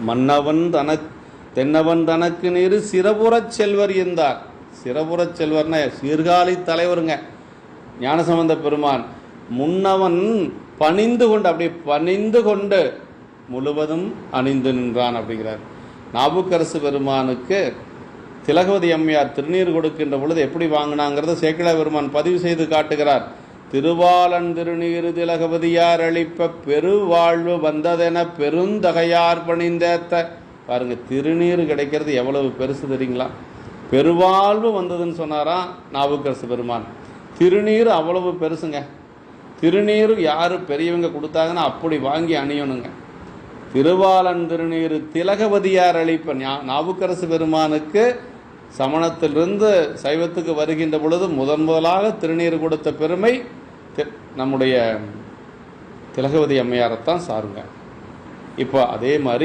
மன்னவன் தென்னவன் தனக்கு நீர் சிறபுறச் செல்வர் இருந்தார். சிறபுறச் செல்வர்னா சீர்காழி தலைவருங்க ஞானசம்பந்த பெருமான். முன்னவன் பணிந்து கொண்டு, அப்படி பணிந்து கொண்டு முழுவதும் அணிந்து நின்றான் அப்படிங்கிறார். நாவுக்கரசு பெருமானுக்கு திலகவதி அம்மையார் திருநீர் கொடுக்கின்ற பொழுது எப்படி வாங்கினாங்கிறத சேக்கிழார் பெருமான் பதிவு செய்து காட்டுகிறார். திருவாளன் திருநீரு திலகவதியார் அளிப்ப பெருவாழ்வு வந்ததென பெருந்தகையார் பணிந்தேத்த. பாருங்க, திருநீர் கிடைக்கிறது எவ்வளவு பெருசு தெரியுங்களா? பெருவாழ்வு வந்ததுன்னு சொன்னாராம் நாவுக்கரசு பெருமான். திருநீர் அவ்வளவு பெருசுங்க. திருநீர் யாரு பெரியவங்க கொடுத்தாங்கன்னா அப்படி வாங்கி அணியணுங்க. திருவாளன் திருநீர் திலகவதியார் அளிப்ப. நாவுக்கரசு பெருமானுக்கு சமணத்திலிருந்து சைவத்துக்கு வருகின்ற பொழுது முதலாக திருநீர் கொடுத்த பெருமை நம்முடைய திலகவதி அம்மையாரைத்தான் சாருங்க. இப்போ அதே மாதிரி